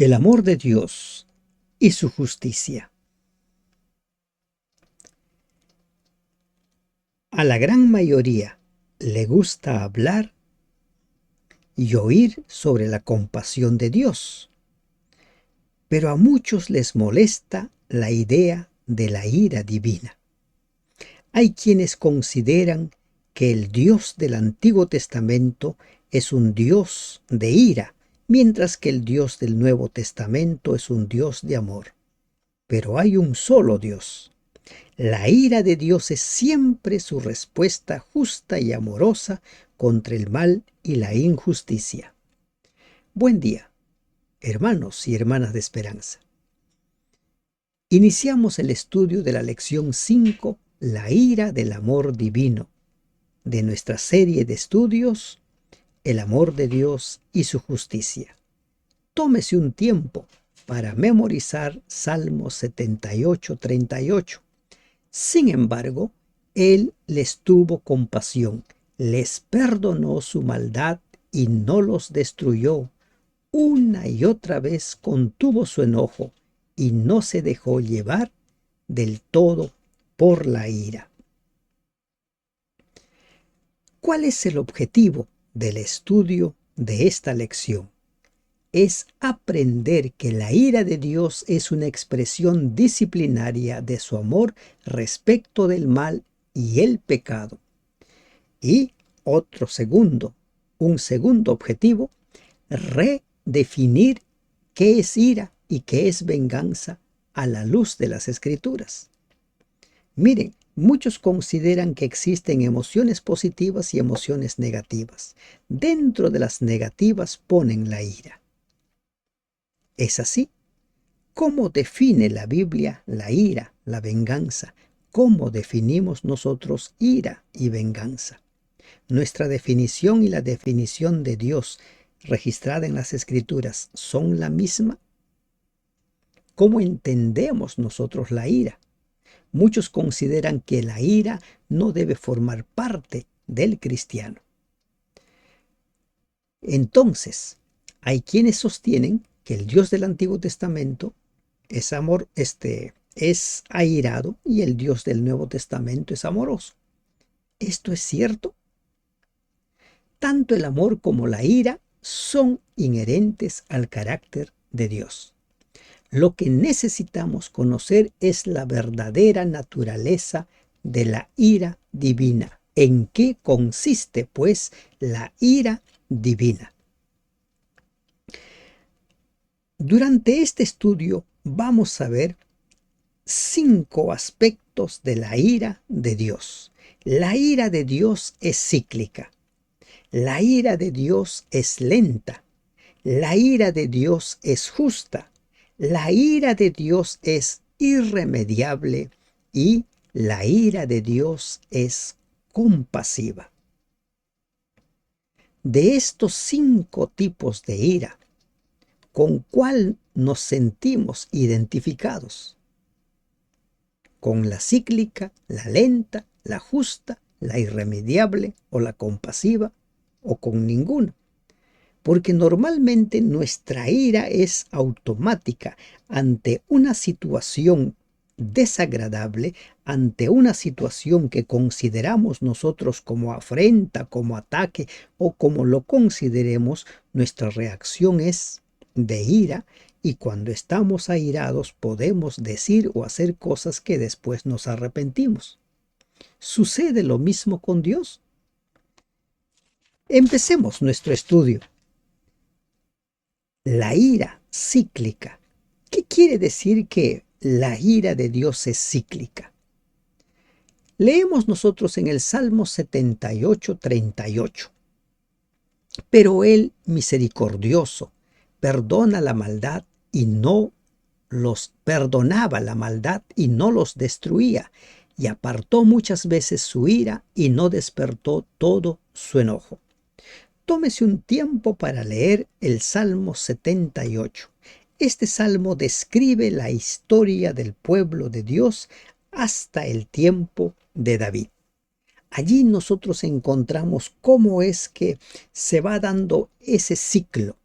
El amor de Dios y su justicia. A la gran mayoría le gusta hablar y oír sobre la compasión de Dios, pero a muchos les molesta la idea de la ira divina. Hay quienes consideran que el Dios del Antiguo Testamento es un Dios de ira, mientras que el Dios del Nuevo Testamento es un Dios de amor. Pero hay un solo Dios. La ira de Dios es siempre su respuesta justa y amorosa contra el mal y la injusticia. Buen día, hermanos y hermanas de esperanza. Iniciamos el estudio de la lección 5, la ira del amor divino, de nuestra serie de estudios, el amor de Dios y su justicia. Tómese un tiempo para memorizar Salmos 78, 38. Sin embargo, Él les tuvo compasión, les perdonó su maldad y no los destruyó. Una y otra vez contuvo su enojo y no se dejó llevar del todo por la ira. ¿Cuál es el objetivo del estudio de esta lección? Es aprender que la ira de Dios es una expresión disciplinaria de su amor respecto del mal y el pecado. Y un segundo objetivo, redefinir qué es ira y qué es venganza a la luz de las Escrituras. Miren, muchos consideran que existen emociones positivas y emociones negativas. Dentro de las negativas ponen la ira. ¿Es así? ¿Cómo define la Biblia la ira, la venganza? ¿Cómo definimos nosotros ira y venganza? ¿Nuestra definición y la definición de Dios registrada en las Escrituras son la misma? ¿Cómo entendemos nosotros la ira? Muchos consideran que la ira no debe formar parte del cristiano. Entonces, hay quienes sostienen que el Dios del Antiguo Testamento es amor, es airado y el Dios del Nuevo Testamento es amoroso. ¿Esto es cierto? Tanto el amor como la ira son inherentes al carácter de Dios. Lo que necesitamos conocer es la verdadera naturaleza de la ira divina. ¿En qué consiste, pues, la ira divina? Durante este estudio vamos a ver 5 aspectos de la ira de Dios. La ira de Dios es cíclica. La ira de Dios es lenta. La ira de Dios es justa. La ira de Dios es irremediable y la ira de Dios es compasiva. De estos 5 tipos de ira, ¿con cuál nos sentimos identificados? ¿Con la cíclica, la lenta, la justa, la irremediable o la compasiva? ¿O con ninguna? Porque normalmente nuestra ira es automática ante una situación desagradable, ante una situación que consideramos nosotros como afrenta, como ataque o como lo consideremos, nuestra reacción es de ira y cuando estamos airados podemos decir o hacer cosas que después nos arrepentimos. ¿Sucede lo mismo con Dios? Empecemos nuestro estudio. La ira cíclica. ¿Qué quiere decir que la ira de Dios es cíclica? Leemos nosotros en el Salmo 78, 38. Pero Él, misericordioso, perdona la maldad y no los perdonaba la maldad y no los destruía, y apartó muchas veces su ira y no despertó todo su enojo. Tómese un tiempo para leer el Salmo 78. Este salmo describe la historia del pueblo de Dios hasta el tiempo de David. Allí nosotros encontramos cómo es que se va dando ese ciclo.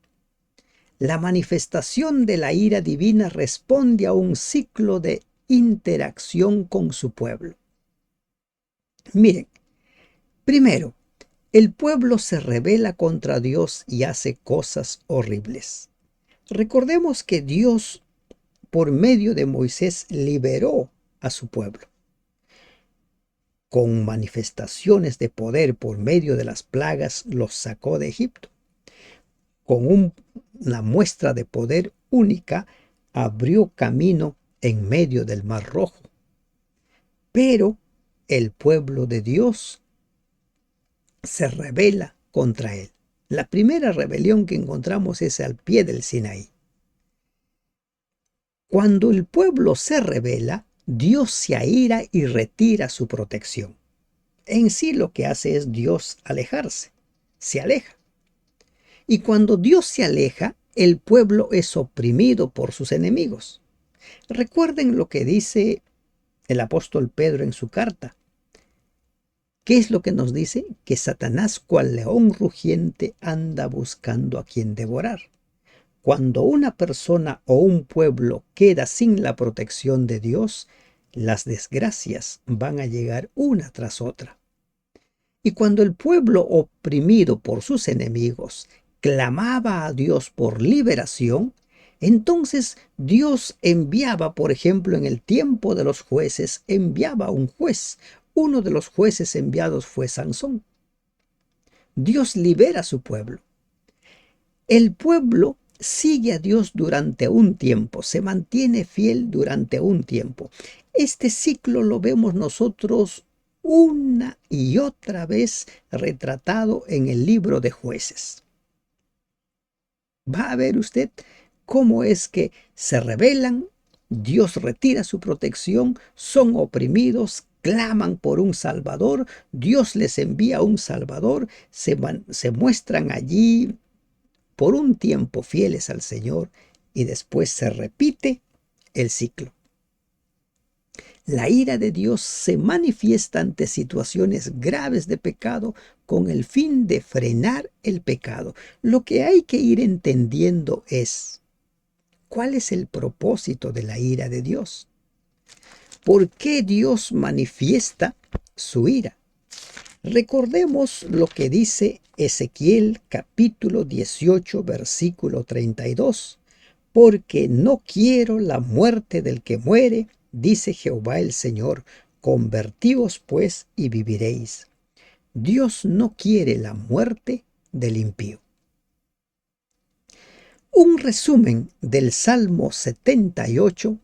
La manifestación de la ira divina responde a un ciclo de interacción con su pueblo. Miren, primero, el pueblo se rebela contra Dios y hace cosas horribles. Recordemos que Dios, por medio de Moisés, liberó a su pueblo. Con manifestaciones de poder por medio de las plagas, los sacó de Egipto. Con una muestra de poder única, abrió camino en medio del Mar Rojo. Pero el pueblo de Dios se rebela contra él. La primera rebelión que encontramos es al pie del Sinaí. Cuando el pueblo se rebela, Dios se aira y retira su protección. En sí lo que hace es Dios alejarse, se aleja. Y cuando Dios se aleja, el pueblo es oprimido por sus enemigos. Recuerden lo que dice el apóstol Pedro en su carta. ¿Qué es lo que nos dice? Que Satanás, cual león rugiente, anda buscando a quien devorar. Cuando una persona o un pueblo queda sin la protección de Dios, las desgracias van a llegar una tras otra. Y cuando el pueblo oprimido por sus enemigos clamaba a Dios por liberación, entonces Dios enviaba, por ejemplo, en el tiempo de los jueces, enviaba un juez. Uno de los jueces enviados fue Sansón. Dios libera a su pueblo. El pueblo sigue a Dios durante un tiempo, se mantiene fiel durante un tiempo. Este ciclo lo vemos nosotros una y otra vez retratado en el libro de Jueces. Va a ver usted cómo es que se rebelan, Dios retira su protección, son oprimidos, claman por un Salvador, Dios les envía un Salvador, se muestran allí por un tiempo fieles al Señor y después se repite el ciclo. La ira de Dios se manifiesta ante situaciones graves de pecado con el fin de frenar el pecado. Lo que hay que ir entendiendo es cuál es el propósito de la ira de Dios. ¿Por qué Dios manifiesta su ira? Recordemos lo que dice Ezequiel capítulo 18 versículo 32. Porque no quiero la muerte del que muere, dice Jehová el Señor, convertíos pues y viviréis. Dios no quiere la muerte del impío. Un resumen del Salmo 78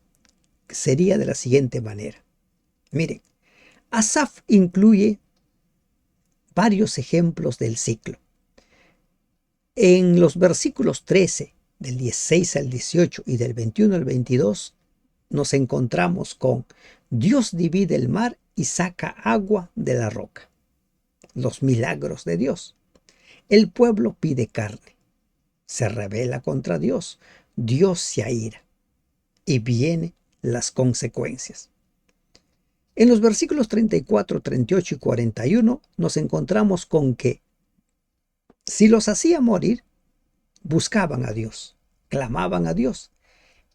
sería de la siguiente manera. Miren, Asaf incluye varios ejemplos del ciclo. En los versículos 13, del 16 al 18 y del 21 al 22, nos encontramos con Dios divide el mar y saca agua de la roca. Los milagros de Dios. El pueblo pide carne. Se rebela contra Dios. Dios se aira. Y vienen las consecuencias. En los versículos 34, 38 y 41 nos encontramos con que si los hacía morir, buscaban a Dios, clamaban a Dios,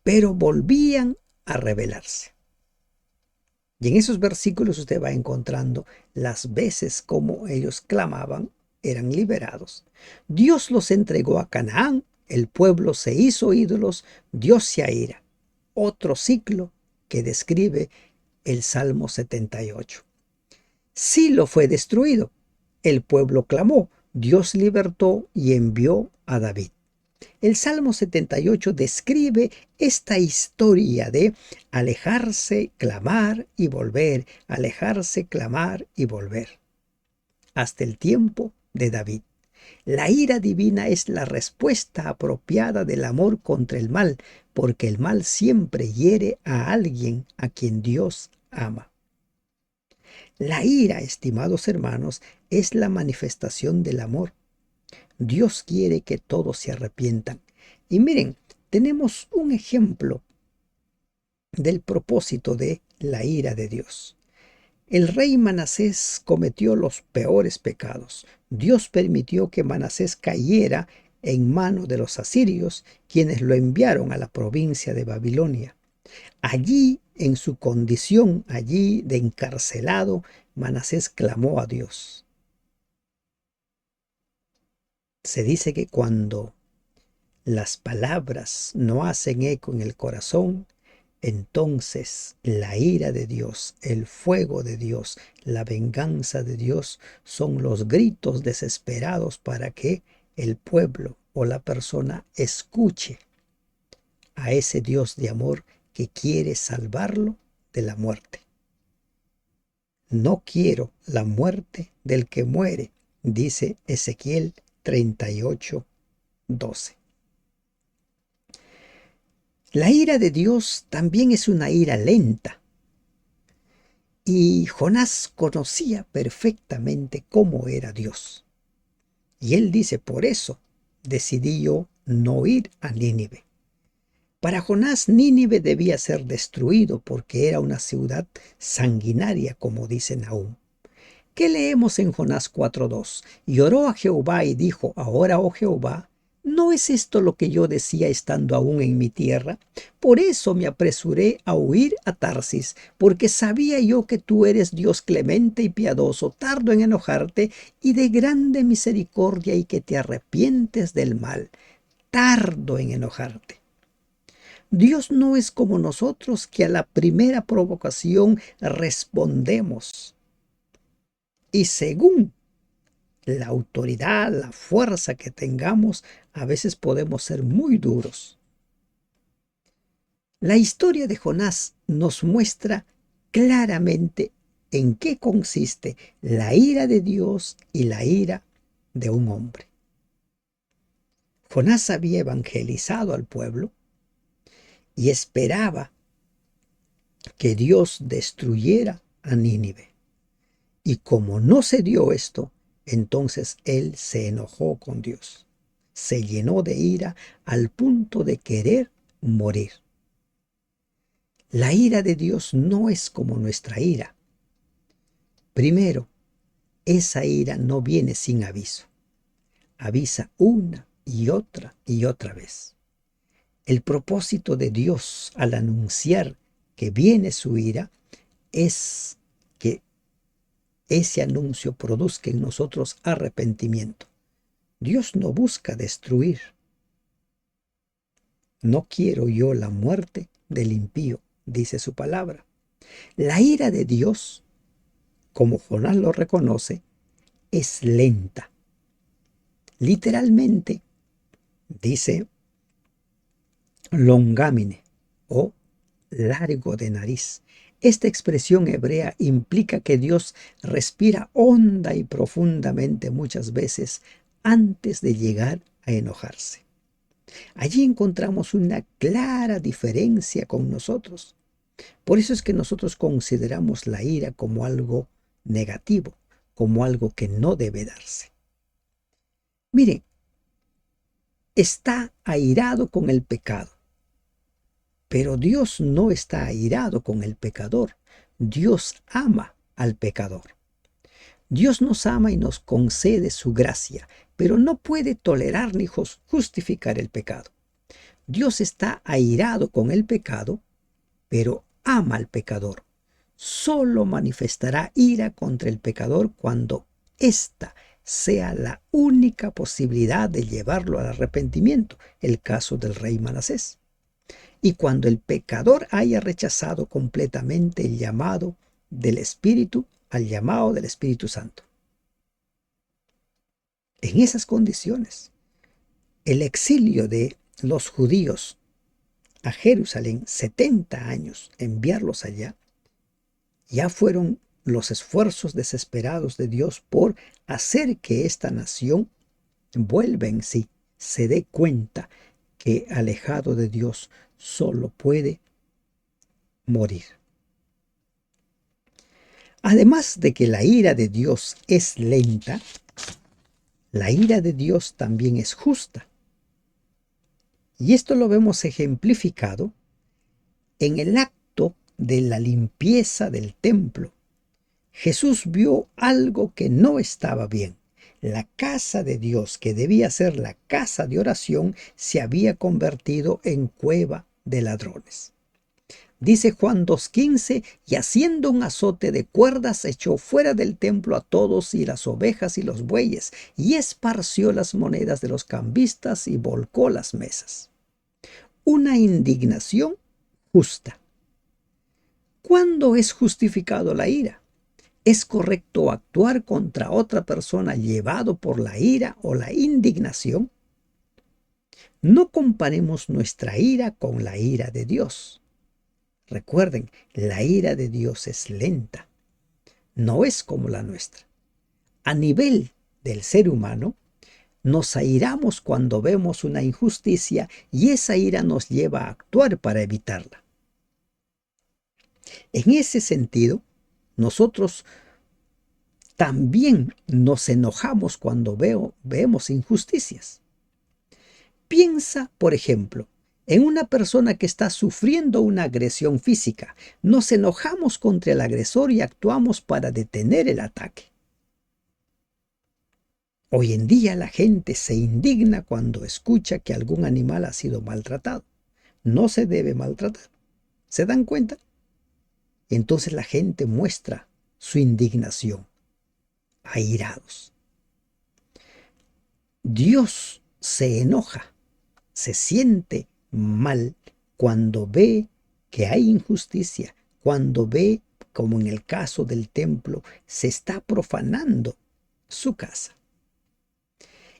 pero volvían a rebelarse. Y en esos versículos usted va encontrando las veces como ellos clamaban, eran liberados. Dios los entregó a Canaán, el pueblo se hizo ídolos, Dios se aira. Otro ciclo que describe el Salmo 78. Silo fue destruido, el pueblo clamó, Dios libertó y envió a David. El Salmo 78 describe esta historia de alejarse, clamar y volver, alejarse, clamar y volver, hasta el tiempo de David. La ira divina es la respuesta apropiada del amor contra el mal, porque el mal siempre hiere a alguien a quien Dios ama. La ira, estimados hermanos, es la manifestación del amor. Dios quiere que todos se arrepientan. Y miren, tenemos un ejemplo del propósito de la ira de Dios. El rey Manasés cometió los peores pecados. Dios permitió que Manasés cayera en manos de los asirios, quienes lo enviaron a la provincia de Babilonia. Allí, en su condición allí de encarcelado, Manasés clamó a Dios. Se dice que cuando las palabras no hacen eco en el corazón, entonces la ira de Dios, el fuego de Dios, la venganza de Dios son los gritos desesperados para que el pueblo o la persona escuche a ese Dios de amor que quiere salvarlo de la muerte. No quiero la muerte del que muere, dice Ezequiel 38:12. La ira de Dios también es una ira lenta. Y Jonás conocía perfectamente cómo era Dios. Y él dice, por eso decidí yo no ir a Nínive. Para Jonás, Nínive debía ser destruido porque era una ciudad sanguinaria, como dice Nahum. ¿Qué leemos en Jonás 4:2? Y oró a Jehová y dijo, ahora, oh Jehová, ¿no es esto lo que yo decía estando aún en mi tierra? Por eso me apresuré a huir a Tarsis, porque sabía yo que tú eres Dios clemente y piadoso, tardo en enojarte y de grande misericordia y que te arrepientes del mal, tardo en enojarte. Dios no es como nosotros que a la primera provocación respondemos. Y según la autoridad, la fuerza que tengamos, a veces podemos ser muy duros. La historia de Jonás nos muestra claramente en qué consiste la ira de Dios y la ira de un hombre. Jonás había evangelizado al pueblo y esperaba que Dios destruyera a Nínive. Y como no se dio esto, entonces él se enojó con Dios. Se llenó de ira al punto de querer morir. La ira de Dios no es como nuestra ira. Primero, esa ira no viene sin aviso. Avisa una y otra vez. El propósito de Dios al anunciar que viene su ira es que ese anuncio produzca en nosotros arrepentimiento. Dios no busca destruir. No quiero yo la muerte del impío, dice su palabra. La ira de Dios, como Jonás lo reconoce, es lenta. Literalmente, dice longámine o largo de nariz. Esta expresión hebrea implica que Dios respira honda y profundamente muchas veces antes de llegar a enojarse. Allí encontramos una clara diferencia con nosotros. Por eso es que nosotros consideramos la ira como algo negativo, como algo que no debe darse. Miren, está airado con el pecado, pero Dios no está airado con el pecador. Dios ama al pecador. Dios nos ama y nos concede su gracia, pero no puede tolerar ni justificar el pecado. Dios está airado con el pecado, pero ama al pecador. Solo manifestará ira contra el pecador cuando ésta sea la única posibilidad de llevarlo al arrepentimiento, el caso del rey Manasés. Y cuando el pecador haya rechazado completamente el llamado del Espíritu al llamado del Espíritu Santo. En esas condiciones, el exilio de los judíos a Jerusalén, 70 años, enviarlos allá, ya fueron los esfuerzos desesperados de Dios por hacer que esta nación vuelva en sí, se dé cuenta que alejado de Dios solo puede morir. Además de que la ira de Dios es lenta, la ira de Dios también es justa. Y esto lo vemos ejemplificado en el acto de la limpieza del templo. Jesús vio algo que no estaba bien. La casa de Dios, que debía ser la casa de oración, se había convertido en cueva de ladrones. Dice Juan 2:15, y haciendo un azote de cuerdas echó fuera del templo a todos y las ovejas y los bueyes, y esparció las monedas de los cambistas y volcó las mesas. Una indignación justa. ¿Cuándo es justificado la ira? ¿Es correcto actuar contra otra persona llevado por la ira o la indignación? No comparemos nuestra ira con la ira de Dios. Recuerden, la ira de Dios es lenta, no es como la nuestra. A nivel del ser humano, nos airamos cuando vemos una injusticia y esa ira nos lleva a actuar para evitarla. En ese sentido, nosotros también nos enojamos cuando vemos injusticias. Piensa, por ejemplo, en una persona que está sufriendo una agresión física. Nos enojamos contra el agresor y actuamos para detener el ataque. Hoy en día la gente se indigna cuando escucha que algún animal ha sido maltratado. No se debe maltratar. ¿Se dan cuenta? Entonces la gente muestra su indignación, airados. Dios se enoja, se siente mal cuando ve que hay injusticia, cuando ve, como en el caso del templo, se está profanando su casa.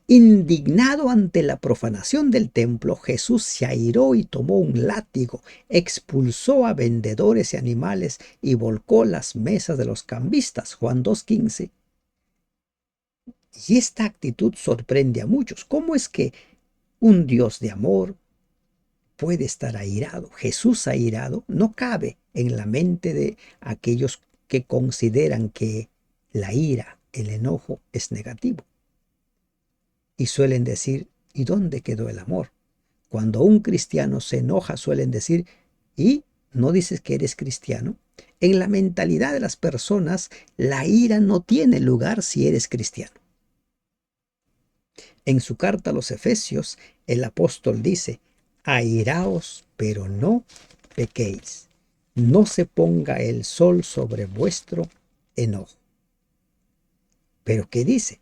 Indignado ante la profanación del templo, Jesús se airó y tomó un látigo, expulsó a vendedores y animales y volcó las mesas de los cambistas. Juan 2:15. Y esta actitud sorprende a muchos. ¿Cómo es que un Dios de amor puede estar airado? Jesús airado no cabe en la mente de aquellos que consideran que la ira, el enojo es negativo. Y suelen decir, ¿y dónde quedó el amor? Cuando un cristiano se enoja, suelen decir, ¿y no dices que eres cristiano? En la mentalidad de las personas, la ira no tiene lugar si eres cristiano. En su carta a los Efesios, el apóstol dice, airaos, pero no pequéis. No se ponga el sol sobre vuestro enojo. ¿Pero qué dice?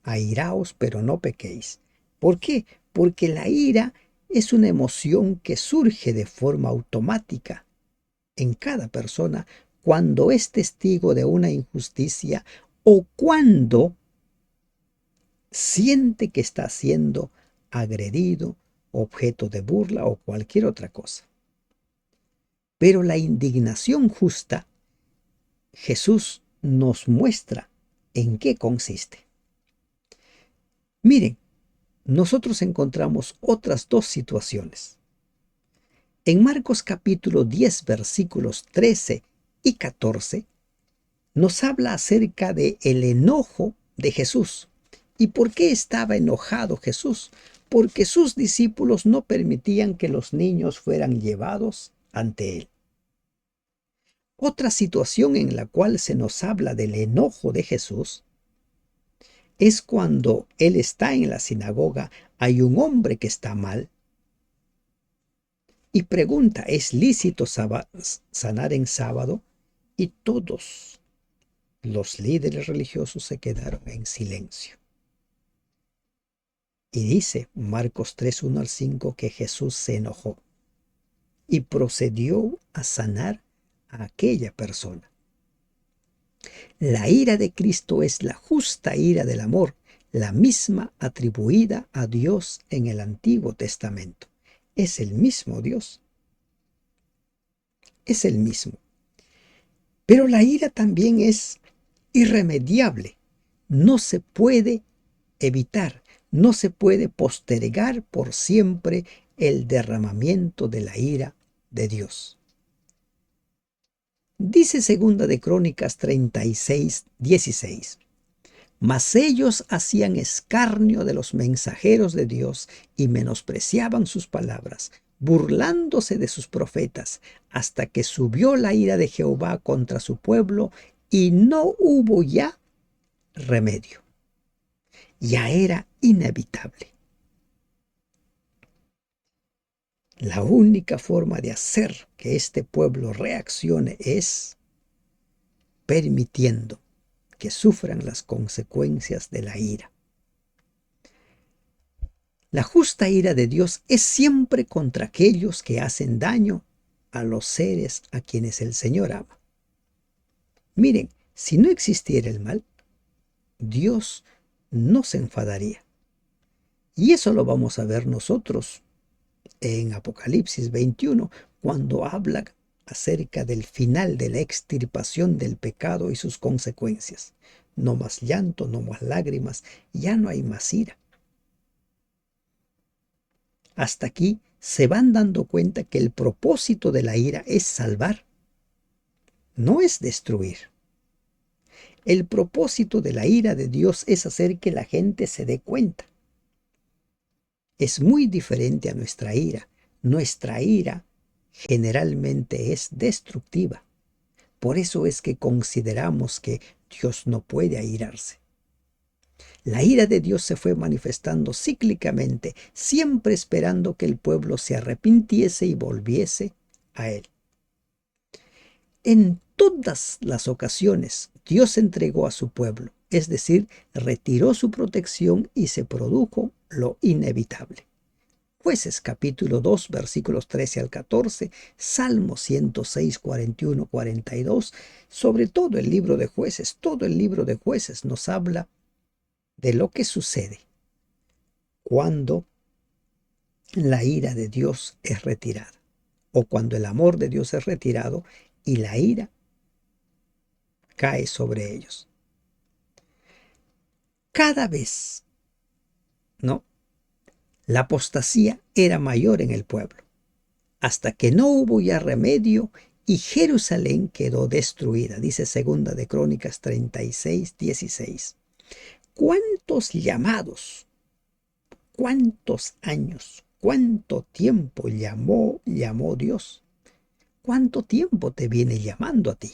Airaos, pero no pequéis. ¿Por qué? Porque la ira es una emoción que surge de forma automática en cada persona cuando es testigo de una injusticia o cuando siente que está siendo agredido, objeto de burla o cualquier otra cosa. Pero la indignación justa, Jesús nos muestra en qué consiste. Miren, nosotros encontramos otras dos situaciones. En Marcos capítulo 10, versículos 13 y 14, nos habla acerca de el enojo de Jesús. ¿Y por qué estaba enojado Jesús? Porque sus discípulos no permitían que los niños fueran llevados ante él. Otra situación en la cual se nos habla del enojo de Jesús es cuando él está en la sinagoga, hay un hombre que está mal y pregunta, ¿es lícito sanar en sábado? Y todos los líderes religiosos se quedaron en silencio. Y dice Marcos 3, 1 al 5 que Jesús se enojó y procedió a sanar a aquella persona. La ira de Cristo es la justa ira del amor, la misma atribuida a Dios en el Antiguo Testamento. Es el mismo Dios. Es el mismo. Pero la ira también es irremediable. No se puede evitar, no se puede postergar por siempre el derramamiento de la ira de Dios. Dice segunda de Crónicas 36, 16. Mas ellos hacían escarnio de los mensajeros de Dios y menospreciaban sus palabras, burlándose de sus profetas, hasta que subió la ira de Jehová contra su pueblo y no hubo ya remedio. ya era inevitable. La única forma de hacer que este pueblo reaccione es permitiendo que sufran las consecuencias de la ira. La justa ira de Dios es siempre contra aquellos que hacen daño a los seres a quienes el Señor ama. Miren, si no existiera el mal, Dios no se enfadaría. Y eso lo vamos a ver nosotros en Apocalipsis 21, cuando habla acerca del final de la extirpación del pecado y sus consecuencias. No más llanto, no más lágrimas, ya no hay más ira. Hasta aquí se van dando cuenta que el propósito de la ira es salvar, no es destruir. El propósito de la ira de Dios es hacer que la gente se dé cuenta. Es muy diferente a nuestra ira. Nuestra ira generalmente es destructiva. Por eso es que consideramos que Dios no puede airarse. La ira de Dios se fue manifestando cíclicamente, siempre esperando que el pueblo se arrepintiese y volviese a Él. En todas las ocasiones, Dios entregó a su pueblo, es decir, retiró su protección y se produjo lo inevitable. Jueces capítulo 2 versículos 13 al 14, Salmo 106, 41, 42, sobre todo el libro de Jueces, todo el libro de Jueces nos habla de lo que sucede cuando la ira de Dios es retirada o cuando el amor de Dios es retirado y la ira cae sobre ellos. Cada vez, ¿no? La apostasía era mayor en el pueblo, hasta que no hubo ya remedio y Jerusalén quedó destruida, dice Segunda de Crónicas 36, 16. ¿Cuántos llamados? ¿Cuántos años? ¿Cuánto tiempo llamó Dios? ¿Cuánto tiempo te viene llamando a ti?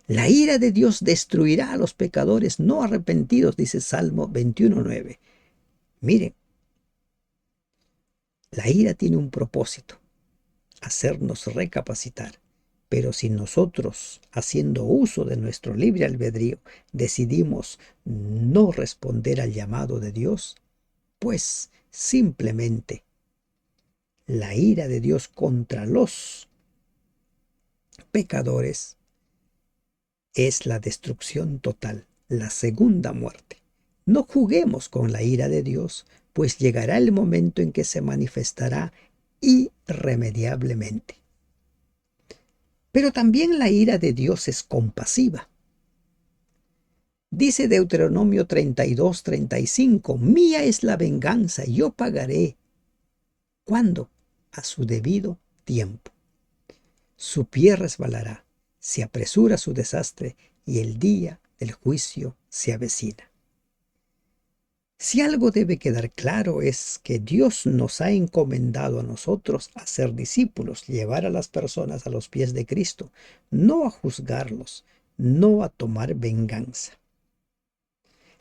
La ira de Dios destruirá a los pecadores no arrepentidos, dice Salmo 21:9. Miren, la ira tiene un propósito, hacernos recapacitar. Pero si nosotros, haciendo uso de nuestro libre albedrío, decidimos no responder al llamado de Dios, pues simplemente la ira de Dios contra los pecadores es la destrucción total, la segunda muerte. No juguemos con la ira de Dios, pues llegará el momento en que se manifestará irremediablemente. Pero también la ira de Dios es compasiva. Dice Deuteronomio 32, 35, mía es la venganza, yo pagaré. ¿Cuándo? A su debido tiempo. Su pie resbalará, se apresura su desastre y el día del juicio se avecina. Si algo debe quedar claro es que Dios nos ha encomendado a nosotros a ser discípulos, llevar a las personas a los pies de Cristo, no a juzgarlos, no a tomar venganza.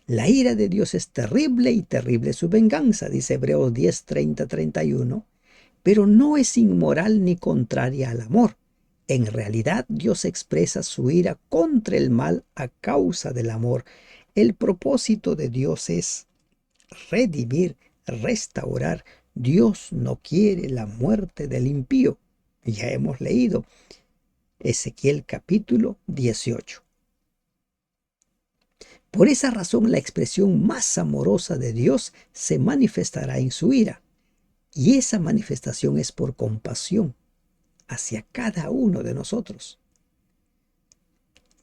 La ira de Dios es terrible y terrible su venganza, dice Hebreos 10, 30, 31, pero no es inmoral ni contraria al amor. En realidad, Dios expresa su ira contra el mal a causa del amor. El propósito de Dios es redimir, restaurar. Dios no quiere la muerte del impío. Ya hemos leído Ezequiel capítulo 18. Por esa razón, la expresión más amorosa de Dios se manifestará en su ira. Y esa manifestación es por compasión hacia cada uno de nosotros.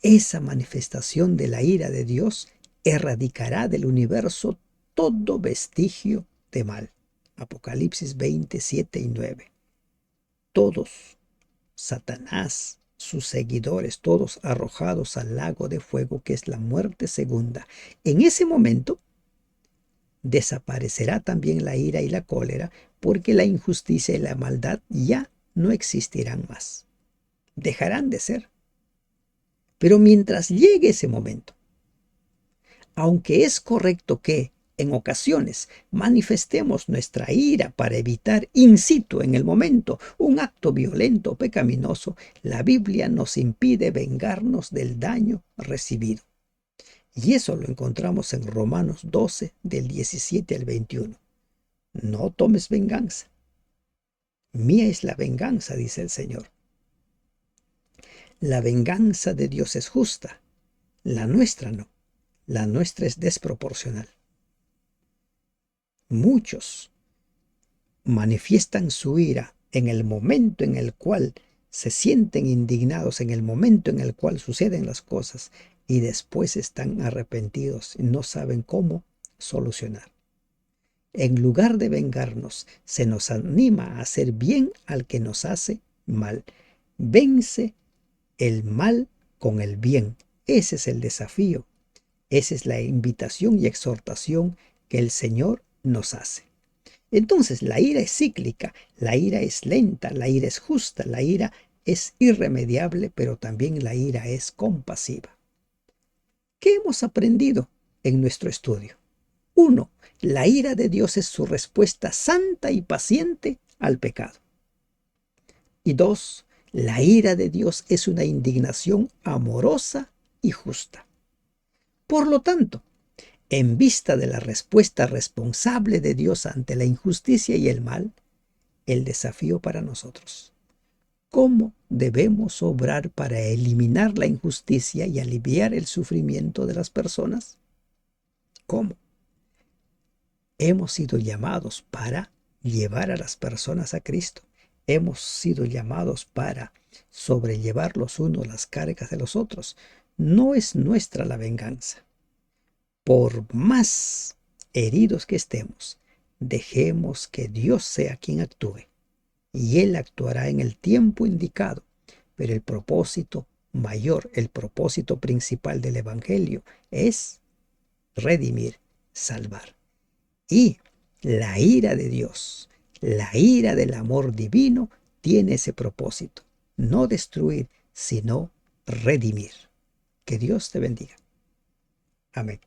Esa manifestación de la ira de Dios erradicará del universo todo vestigio de mal. Apocalipsis 27 y 9. Todos, Satanás, sus seguidores, todos arrojados al lago de fuego que es la muerte segunda. En ese momento desaparecerá también la ira y la cólera, porque la injusticia y la maldad ya no existirán más. Dejarán de ser. Pero mientras llegue ese momento, Aunque es correcto que, en ocasiones, manifestemos nuestra ira para evitar in situ, en el momento, un acto violento o pecaminoso, la Biblia nos impide vengarnos del daño recibido. Y eso lo encontramos en Romanos 12, del 17 al 21. No tomes venganza. Mía es la venganza, dice el Señor. La venganza de Dios es justa, la nuestra no. La nuestra es desproporcional. Muchos manifiestan su ira en el momento en el cual se sienten indignados, en el momento en el cual suceden las cosas, y después están arrepentidos y no saben cómo solucionar. En lugar de vengarnos, se nos anima a hacer bien al que nos hace mal. Vence el mal con el bien. Ese es el desafío. Esa es la invitación y exhortación que el Señor nos hace. Entonces, la ira es cíclica, la ira es lenta, la ira es justa, la ira es irremediable, pero también la ira es compasiva. ¿Qué hemos aprendido en nuestro estudio? 1. La ira de Dios es su respuesta santa y paciente al pecado. Y 2. La ira de Dios es una indignación amorosa y justa. Por lo tanto, en vista de la respuesta responsable de Dios ante la injusticia y el mal, el desafío para nosotros: ¿cómo debemos obrar para eliminar la injusticia y aliviar el sufrimiento de las personas? ¿Cómo? Hemos sido llamados para llevar a las personas a Cristo. Hemos sido llamados para sobrellevar los unos las cargas de los otros. No es nuestra la venganza. Por más heridos que estemos, dejemos que Dios sea quien actúe, y Él actuará en el tiempo indicado. Pero el propósito mayor, el propósito principal del Evangelio es redimir, salvar. Y la ira de Dios, la ira del amor divino, tiene ese propósito: no destruir, sino redimir. Que Dios te bendiga. Amén.